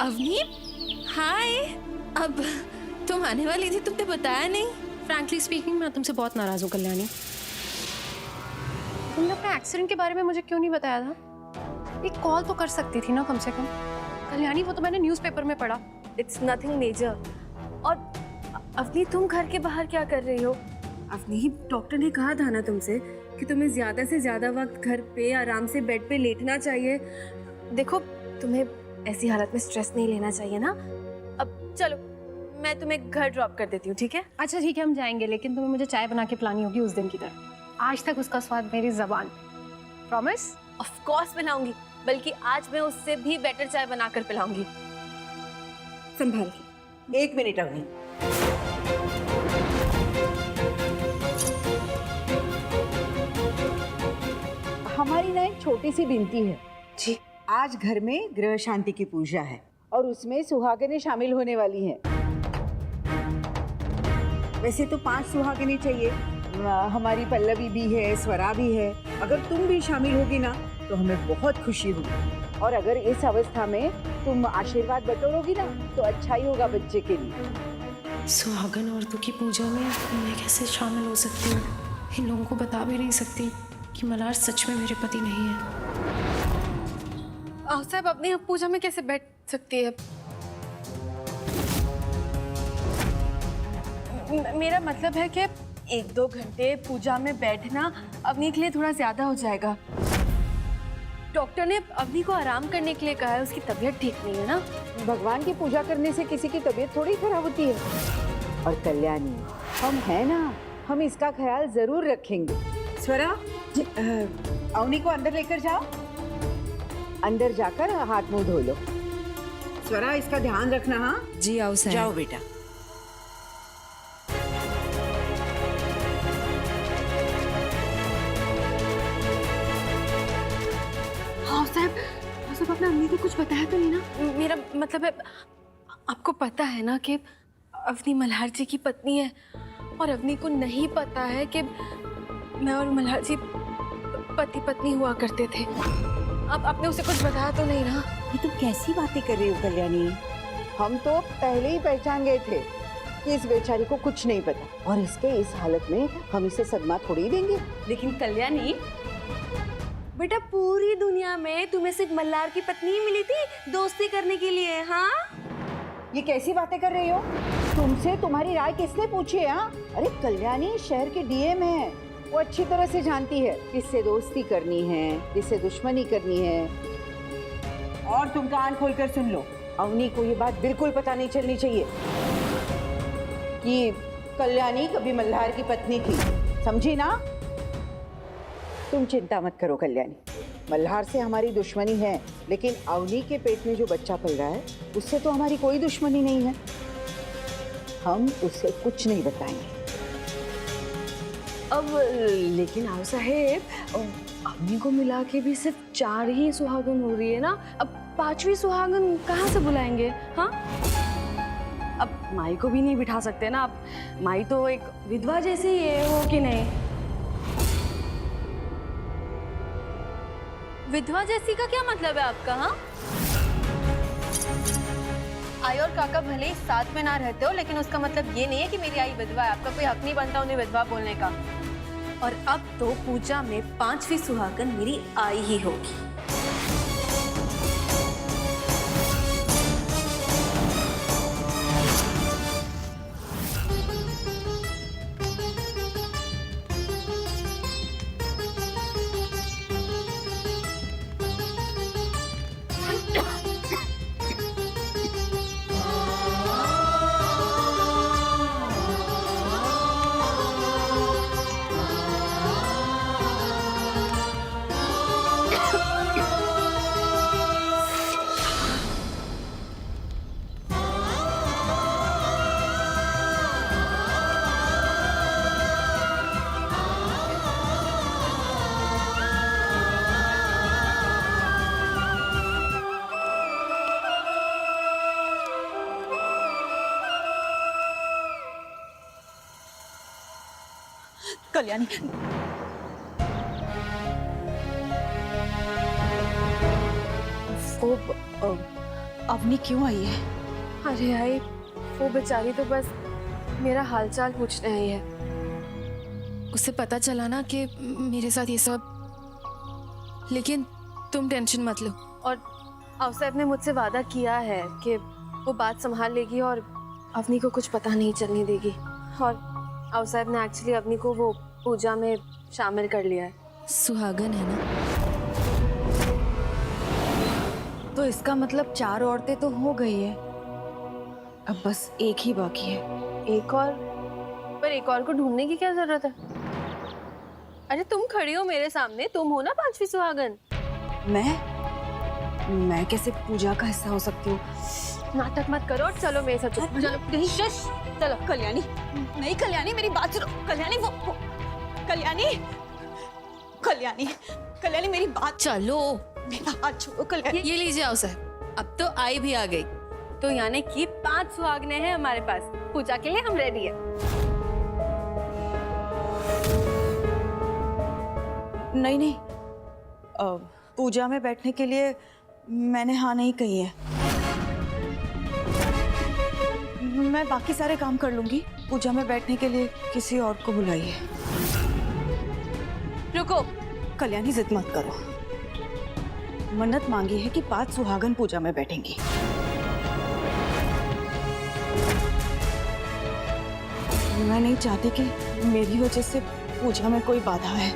अवनी, हाय। अब तुम आने वाली थी, तुमने बताया नहीं। फ्रैंकली स्पीकिंग, मैं तुमसे बहुत नाराज हूँ कल्याणी। तुमने अपने एक्सीडेंट के बारे में मुझे क्यों नहीं बताया था? एक कॉल तो कर सकती थी ना कम से कम। कल्याणी, वो तो मैंने न्यूज़पेपर में पढ़ा। It's nothing major. और अवनी, तुम घर के बाहर क्या कर रही हो? अवनी, डॉक्टर ने कहा था ना तुमसे कि तुम्हें ज्यादा से ज्यादा वक्त घर पे आराम से बेड पे लेटना चाहिए। देखो, तुम्हें ऐसी हालत में स्ट्रेस नहीं लेना चाहिए ना। अब चलो, मैं तुम्हें घर ड्रॉप कर देती हूँ, ठीक है? अच्छा ठीक है, हम जाएंगे, लेकिन तुम्हें मुझे चाय बना के पिलानी होगी उस दिन की तरह। आज तक उसका स्वाद मेरी ज़बान। प्रॉमिस? ऑफ कोर्स पिलाऊंगी, बल्कि आज मैं उससे भी बेटर चाय बनाकर पिलाऊंगी। संभाल के। 1 मिनट अवनी। हमारी ना एक छोटी सी विनती है जी। आज घर में गृह शांति की पूजा है और उसमें सुहागिनें शामिल होने वाली हैं। वैसे तो 5 सुहागिनें चाहिए। हमारी पल्लवी भी है, स्वरा भी है। अगर तुम भी शामिल होगी ना तो हमें बहुत खुशी होगी। और अगर इस अवस्था में तुम आशीर्वाद बटोरोगी ना तो अच्छा ही होगा बच्चे के लिए। सुहागन औरतों की पूजा में मैं कैसे शामिल हो सकती हूँ? इन लोगों को बता भी नहीं सकती कि मल्हार सच में मेरे पति नहीं है। साहब, अपनी पूजा में कैसे बैठ सकती है? मेरा मतलब है कि 1-2 घंटे पूजा में बैठना अवनी के लिए थोड़ा ज्यादा हो जाएगा। डॉक्टर ने अवनी को आराम करने के लिए कहा है, उसकी तबीयत ठीक नहीं है ना। भगवान की पूजा करने से किसी की तबीयत थोड़ी खराब होती है। और कल्याणी, हम हैं ना, हम इसका ख्याल जरूर रखेंगे। स्वरा, अवनी को अंदर लेकर जाओ। अंदर जाकर हाथ मुंह धो लो। स्वरा, इसका ध्यान रखना। हाँ जी आओ साहब। जाओ बेटा। हाँ साहब, आपने अम्मी को कुछ बताया तो नहीं ना? मेरा मतलब है, आपको पता है ना कि अवनी मल्हार जी की पत्नी है और अवनी को नहीं पता है कि मैं और मल्हार जी पति पत्नी हुआ करते थे। अब आपने उसे कुछ बताया तो नहीं ना? ये तुम कैसी बातें कर रही हो कल्याणी? हम तो पहले ही पहचान गए थे कि इस बेचारी को कुछ नहीं पता, और इसके इस हालत में हम इसे सदमा थोड़ी देंगे। लेकिन कल्याणी बेटा, पूरी दुनिया में तुम्हें सिर्फ मल्हार की पत्नी ही मिली थी दोस्ती करने के लिए। हाँ, ये कैसी बातें कर रही हो? तुमसे तुम्हारी राय किसने पूछी है? हाँ? अरे कल्याणी शहर के डीएम है, वो अच्छी तरह से जानती है किससे दोस्ती करनी है, किससे दुश्मनी करनी है। और तुम कान खोलकर सुन लो, अवनी को ये बात बिल्कुल पता नहीं चलनी चाहिए कि कल्याणी कभी मल्हार की पत्नी थी, समझी ना? तुम चिंता मत करो कल्याणी, मल्हार से हमारी दुश्मनी है, लेकिन अवनी के पेट में जो बच्चा पल रहा है उससे तो हमारी कोई दुश्मनी नहीं है। हम उससे कुछ नहीं बताएंगे। अब लेकिन आओ साहेब, अवनी को मिला के भी सिर्फ 4 ही सुहागन हो रही है ना। अब 5वीं सुहागन कहाँ से बुलाएंगे? हाँ, अब माई को भी नहीं बिठा सकते ना। अब माई तो एक विधवा जैसी है, हो कि नहीं? विधवा जैसी का क्या मतलब है आपका? हाँ, आई और काका भले ही साथ में ना रहते हो, लेकिन उसका मतलब ये नहीं है कि मेरी आई विधवा है। आपका कोई हक नहीं बनता उन्हें विधवा बोलने का। और अब तो पूजा में 5वीं सुहागन मेरी आई ही होगी। कल्याणी, वो अवनी क्यों आई है? अरे आई, वो बेचारी तो बस मेरा हालचाल पूछने आई है। उसे पता चला ना कि मेरे साथ ये सब, लेकिन तुम टेंशन मत लो। और अवसैब ने मुझसे वादा किया है कि वो बात संभाल लेगी और अवनी को कुछ पता नहीं चलने देगी। और अवसैब ने एक्चुअली अवनी को वो पूजा में शामिल कर लिया है। सुहागन है ना? तो इसका मतलब 4 औरतें तो हो गई है, अब बस एक ही बाकी है। एक और? पर एक और को ढूंढने की क्या जरूरत है? अरे तुम खड़ी हो मेरे सामने, तुम हो ना 5वीं सुहागन। मैं कैसे पूजा का हिस्सा हो सकती हूँ? नाटक मत करो और चलो मेरे साथ। चलो नहीं, चलो। कल्याणी, नहीं कल्याणी, मेरी बात सुनो। कल्याणी, वो कल्याणी, कल्याणी, कल्याणी, मेरी बात, चलो, मेरा हाथ छोड़ो कल्याणी। ये लीजिए आओ साहब, अब तो आई भी आ गई। तो यानी कि 5 सुहागने हैं हमारे पास। पूजा के लिए हम रेडी है। नहीं, पूजा में बैठने के लिए मैंने हाँ नहीं कही है। मैं बाकी सारे काम कर लूंगी, पूजा में बैठने के लिए किसी और को बुलाइए। रुको, कल्याणी, जिद मत करो। मन्नत मांगी है कि 5 सुहागन पूजा में बैठेंगी। मैं नहीं चाहती कि मेरी वजह से पूजा में कोई बाधा है।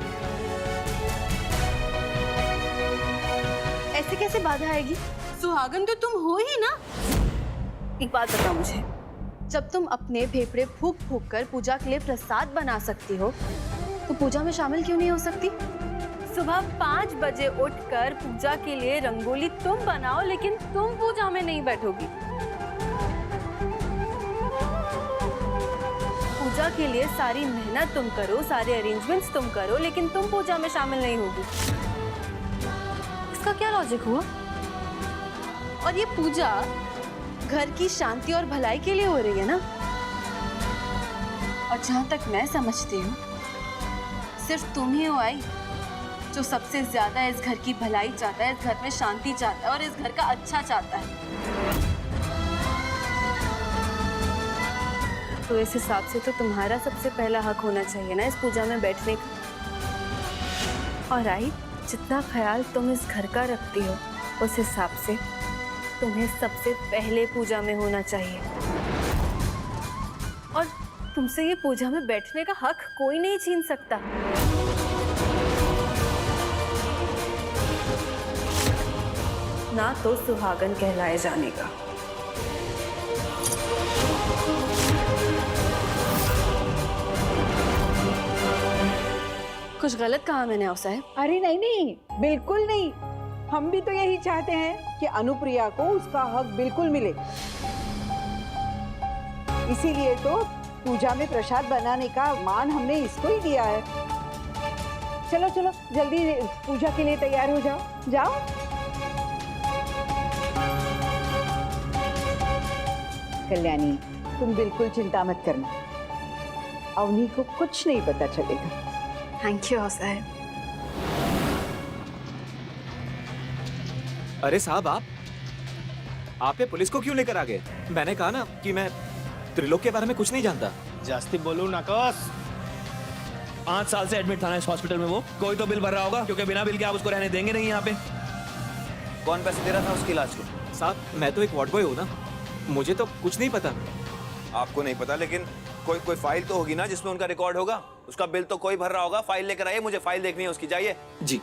ऐसे कैसे बाधा आएगी? सुहागन तो तुम हो ही ना। एक बात बताओ मुझे, जब तुम अपने फेफड़े फूंक फूंक कर पूजा के लिए प्रसाद बना सकती हो, तो पूजा में शामिल क्यों नहीं हो सकती? सुबह 5 बजे उठकर पूजा के लिए रंगोली तुम बनाओ, लेकिन तुम पूजा में नहीं बैठोगी। पूजा के लिए सारी मेहनत तुम करो, सारे अरेंजमेंट्स तुम करो, लेकिन तुम पूजा में शामिल नहीं होगी। इसका क्या लॉजिक हुआ? और ये पूजा घर की शांति और भलाई के लिए हो रही है ना? और जहां तक मैं समझती हूँ, सिर्फ तुम ही हो आई जो सबसे ज्यादा इस घर की भलाई चाहता है, इस घर में शांति चाहता है और इस घर का अच्छा चाहता है। तो इस हिसाब से तो तुम्हारा सबसे पहला हक होना चाहिए ना इस पूजा में बैठने का। और आई, जितना ख्याल तुम इस घर का रखती हो, उस हिसाब से तुम्हें सबसे पहले पूजा में होना चाहिए। और तुमसे ये पूजा में बैठने का हक कोई नहीं छीन सकता। ना तो सुहागन कहलाए जाने का। कुछ गलत कहा मैंने अवसैब? अरे नहीं, बिल्कुल नहीं। हम भी तो यही चाहते हैं कि अनुप्रिया को उसका हक बिल्कुल मिले। इसीलिए तो पूजा में प्रसाद बनाने का मान हमने इसको ही दिया है। चलो चलो, जल्दी पूजा के लिए तैयार हो जाओ। जाओ। कल्याणी, तुम बिल्कुल चिंता मत करना, अवनी को कुछ नहीं पता चलेगा। थैंक यू अवसैब। अरे साहब, आप पुलिस को क्यों लेकर आ गए? मैंने कहा ना कि मैं त्रिलोक के बारे में कुछ नहीं जानता। जास्ती बोलू नकस। 5 साल से एडमिट था ना इस हॉस्पिटल में। वो कोई तो बिल भर रहा होगा, क्योंकि बिना बिल के आप उसको रहने देंगे नहीं यहाँ पे। कौन पैसे दे रहा था उसके इलाज को? साहब, मैं तो एक वार्ड बॉय हूँ ना, मुझे तो कुछ नहीं पता। आपको नहीं पता, लेकिन कोई फाइल तो होगी ना जिसमें उनका रिकॉर्ड होगा। उसका बिल तो कोई भर रहा होगा। फाइल लेकर आइए, मुझे फाइल देखनी है उसकी। जाइए। जी।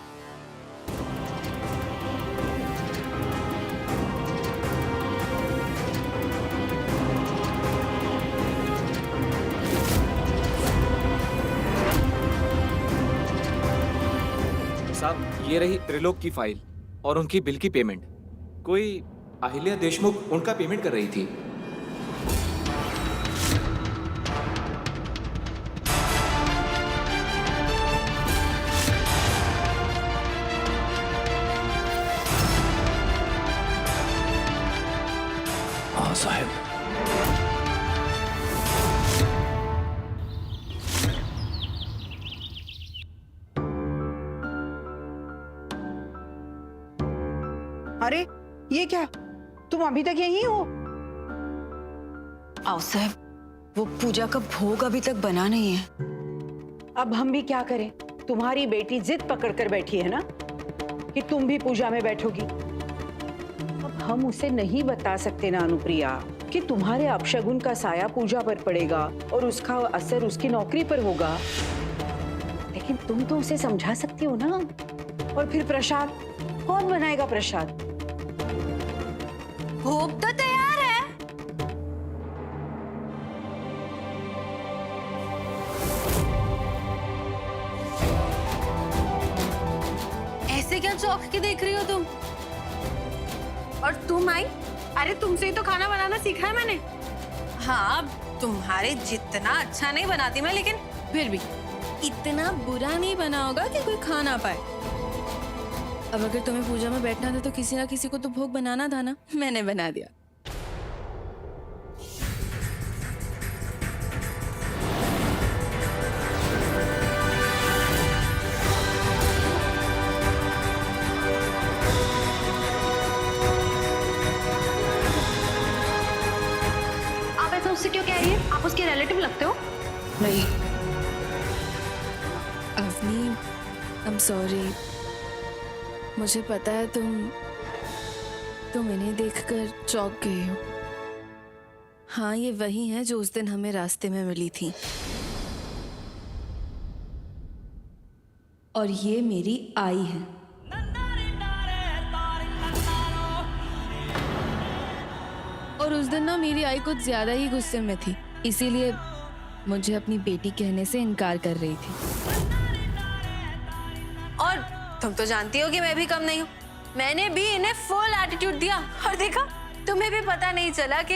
साहब, ये रही त्रिलोक की फाइल और उनकी बिल की पेमेंट। कोई अहिल्या देशमुख उनका पेमेंट कर रही थी। हाँ साहब। अरे ये क्या? तुम अभी तक यहीं हो? आओ साहब, वो पूजा का भोग अभी तक बना नहीं है। अब हम भी क्या करें? तुम्हारी बेटी जिद पकड़ कर बैठी है ना कि तुम भी पूजा में बैठोगी। अब हम उसे नहीं बता सकते ना अनुप्रिया कि तुम्हारे अपशगुन का साया पूजा पर पड़ेगा और उसका असर उसकी नौकरी पर होगा। लेकिन तुम तो उसे समझा सकती हो ना। और फिर प्रसाद कौन बनाएगा? प्रसाद भोग तो तैयार है। ऐसे क्या चौंक के देख रही हो तुम? और तुम आई? अरे तुमसे ही तो खाना बनाना सीखा है मैंने। हाँ, तुम्हारे जितना अच्छा नहीं बनाती मैं, लेकिन फिर भी इतना बुरा नहीं बना होगा कि कोई खा ना पाए। अब अगर तुम्हें पूजा में बैठना था तो किसी ना किसी को तो भोग बनाना था ना, मैंने बना दिया। आप ऐसा उससे क्यों कह रही है? आप उसके रिलेटिव लगते हो। नहीं। Avni, I am sorry. मुझे पता है तुम इन्हें देखकर चौंक गई हो। हाँ, ये वही है जो उस दिन हमें रास्ते में मिली थी। और ये मेरी आई है। और उस दिन ना मेरी आई कुछ ज्यादा ही गुस्से में थी, इसीलिए मुझे अपनी बेटी कहने से इनकार कर रही थी। और तुम तो जानती हो कि मैं भी कम नहीं हूँ। मैंने भी इन्हें फुल एटीट्यूड दिया और देखा, तुम्हें भी पता नहीं चला कि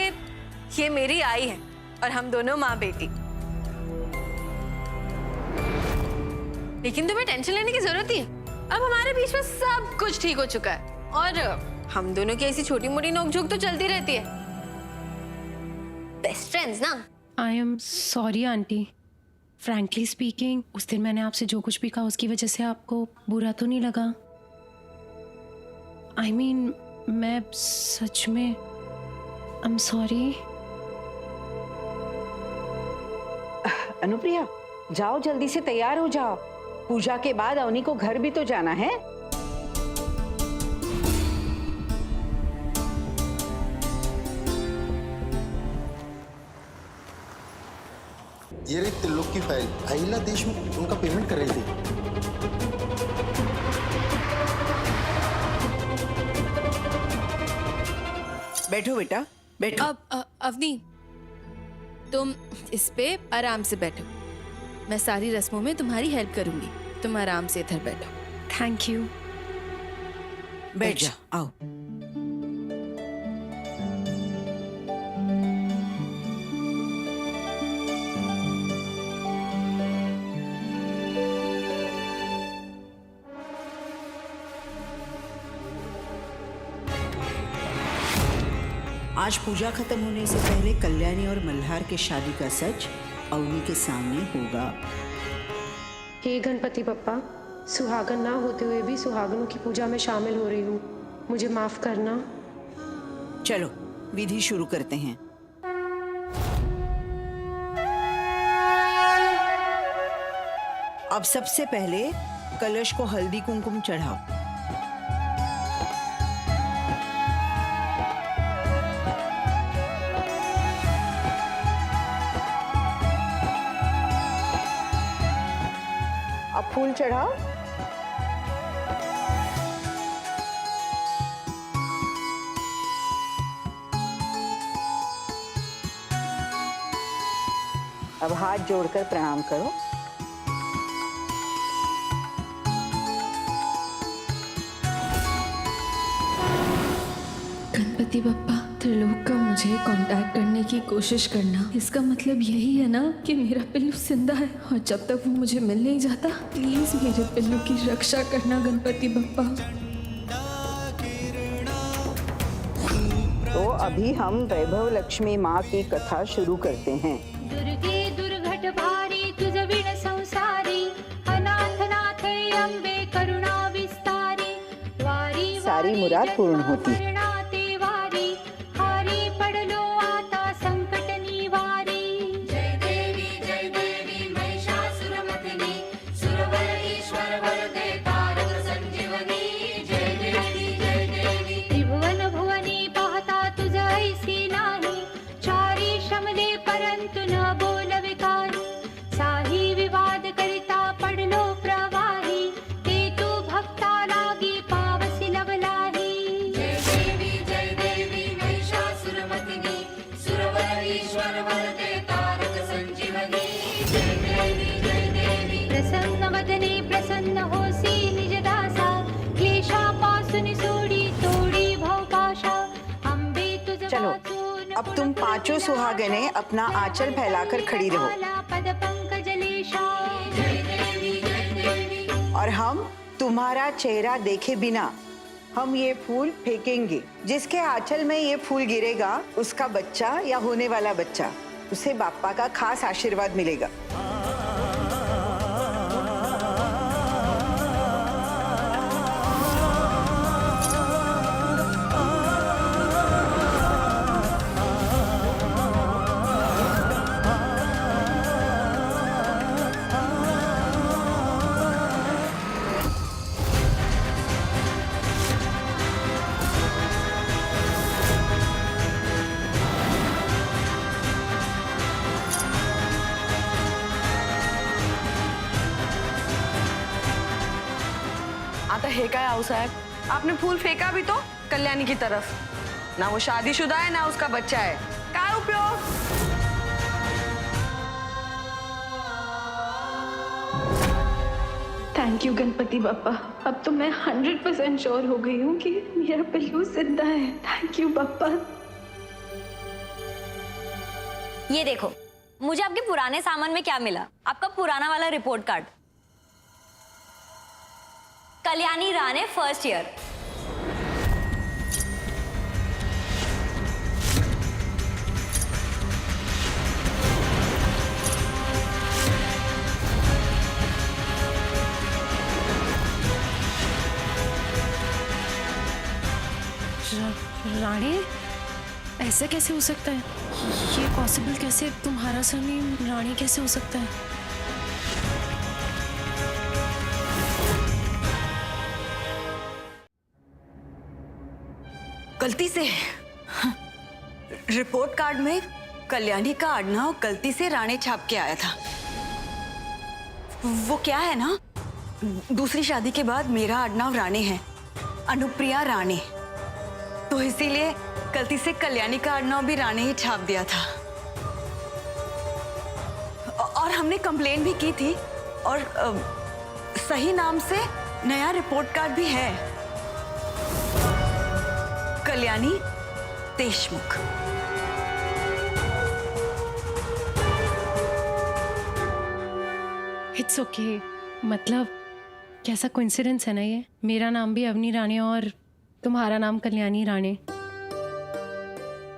ये मेरी आई है और हम दोनों माँ बेटी। लेकिन तुम्हें टेंशन लेने की जरूरत ही है। अब हमारे बीच में सब कुछ ठीक हो चुका है और हम दोनों की ऐसी छोटी मोटी नोकझोंक तो चलती रहती है। बेस्ट फ्रेंड्स ना। आई am sorry aunty. Frankly speaking, उस दिन मैंने आपसे जो कुछ भी कहा उसकी वजह से आपको बुरा तो नहीं लगा? आई मीन, मैं सच में आई एम सॉरी। अनुप्रिया, जाओ जल्दी से तैयार हो जाओ। पूजा के बाद अवनी को घर भी तो जाना है। ये रही त्रिलोक की फाइल। अहिल्या देशमुख उनका पेमेंट कर रही थी। बैठो बेटा, बैठो। अब अवनी, तुम इस पे आराम से बैठो। मैं सारी रस्मों में तुम्हारी हेल्प करूंगी। तुम आराम से इधर बैठो। Thank you. बैठ जा, आओ। आज पूजा खत्म होने से पहले कल्याणी और मल्हार के शादी का सच अवनी के सामने होगा। हे गणपति बप्पा, सुहागन ना होते हुए भी सुहागनों की पूजा में शामिल हो रही हूँ, मुझे माफ करना। चलो विधि शुरू करते हैं। अब सबसे पहले कलश को हल्दी कुमकुम चढ़ाओ। अब फूल चढ़ाओ। अब हाथ जोड़कर प्रणाम करो। गणपति बप्पा, त्रिलोक का मुझे कांटेक्ट करने की कोशिश करना, इसका मतलब यही है ना कि मेरा पिल्लू जिंदा है। और जब तक वो मुझे मिल नहीं जाता, प्लीज मेरे पिल्लू की रक्षा करना गणपति बप्पा। तो अभी हम वैभव लक्ष्मी माँ की कथा शुरू करते हैं। दुर्गे दुर्घट भारी तुझ विण संसारी, अनाथ नाथ अम्बे करुणा विस्तारी, वारी सारी मुराद पूर्ण होती। वारी चलो अब तुम पांचों सुहागने अपना आंचल फैलाकर खड़ी रहो और हम तुम्हारा चेहरा देखे बिना हम ये फूल फेंकेंगे। जिसके आंचल में ये फूल गिरेगा उसका बच्चा या होने वाला बच्चा, उसे बाप्पा का खास आशीर्वाद मिलेगा। आता हे काय आऊसाहेब, आपने फूल फेंका भी तो कल्याणी की तरफ। ना वो शादीशुदा है ना उसका बच्चा है, क्या उपयोग? थैंक यू गणपति बाप्पा, अब तो मैं 100% श्योर हो गई हूँ कि मेरा पिल्लू जिंदा है। Thank you Bappa. ये देखो, मुझे आपके पुराने सामान में क्या मिला, आपका पुराना वाला report card. Kalyani Rane first year. Rane, ऐसा कैसे हो सकता है? ये पॉसिबल कैसे? तुम्हारा सरनेम राणे कैसे हो सकता है? गलती से रिपोर्ट कार्ड में कल्याणी का आडनाव गलती से राणे छाप के आया था। वो क्या है ना, दूसरी शादी के बाद मेरा आडनाव राणे है, अनुप्रिया राणे, तो इसीलिए गलती से कल्याणी का आडनाव भी राणे ही छाप दिया था। और हमने कंप्लेन भी की थी और सही नाम से नया रिपोर्ट कार्ड भी है, कल्याणी देशमुख। It's okay. मतलब कैसा कोइंसिडेंस है ना ये, मेरा नाम भी अवनी राणे और तुम्हारा नाम कल्याणी राणे।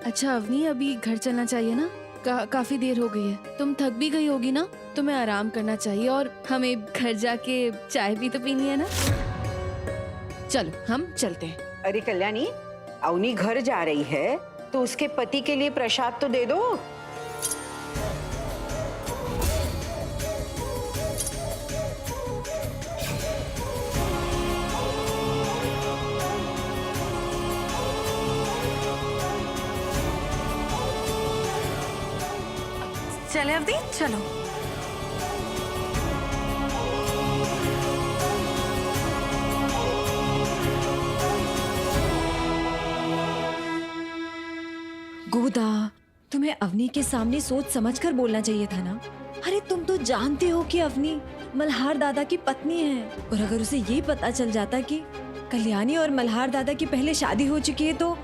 अच्छा अवनी, अभी घर चलना चाहिए ना, काफी देर हो गई है, तुम थक भी गई होगी ना, तुम्हें आराम करना चाहिए और हमें घर जाके चाय भी तो पीनी है ना। चलो हम चलते हैं। अरे कल्याणी, अवनी घर जा रही है तो उसके पति के लिए प्रसाद तो दे दो। चले अवनी, चलो। गोदा, तुम्हें अवनी के सामने सोच समझकर बोलना चाहिए था ना। अरे तुम तो जानते हो कि अवनी मल्हार दादा की पत्नी है, और अगर उसे ये पता चल जाता कि कल्याणी और मल्हार दादा की पहले शादी हो चुकी है तो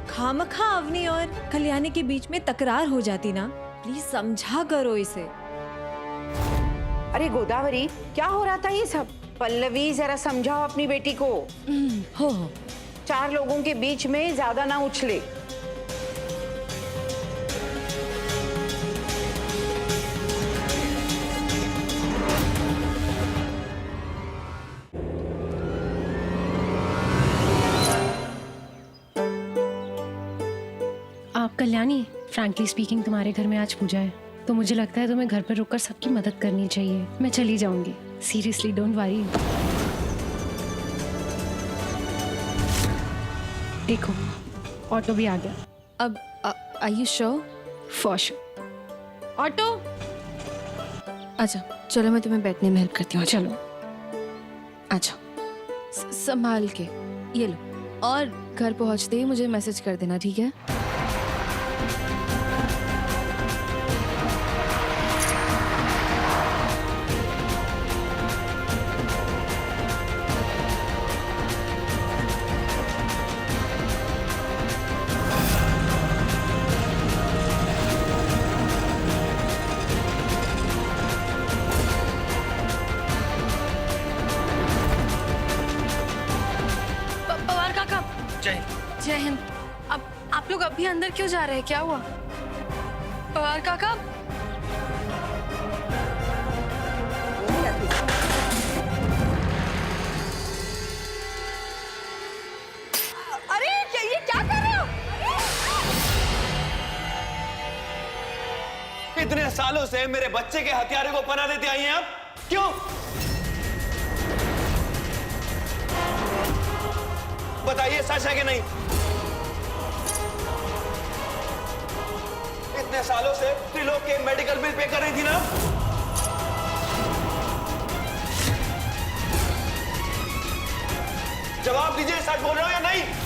खामखा अवनी और कल्याणी के बीच में तकरार हो जाती ना। प्लीज समझा करो इसे। अरे गोदावरी, क्या हो रहा था ये सब? पल्लवी, जरा समझाओ अपनी बेटी को। हो 4 लोगों के बीच में ज्यादा ना उछले। आप कल्याणी, फ्रैंकली स्पीकिंग तुम्हारे घर में आज पूजा है, तो मुझे लगता है तुम्हें घर पर रुककर सबकी मदद करनी चाहिए। मैं चली जाऊंगी, सीरियसली डोंट वरी। देखो ऑटो भी आ गया। अब are you sure? For sure. Auto, अच्छा चलो, मैं तुम्हें बैठने में हेल्प करती हूँ। चलो। अच्छा संभाल के, ये लो, और घर पहुँचते ही मुझे मैसेज कर देना, ठीक है? अंदर क्यों जा रहे हैं? क्या हुआ? पवार काका, अरे ये क्या कर रहे हो? इतने सालों से मेरे बच्चे के हथियारे को पनाह देते आई हैं आप, क्यों? बताइए, सच है कि नहीं? इतने सालों से त्रिलोक के मेडिकल बिल पे कर रही थी ना? जवाब दीजिए, सच बोल रहे हो या नहीं?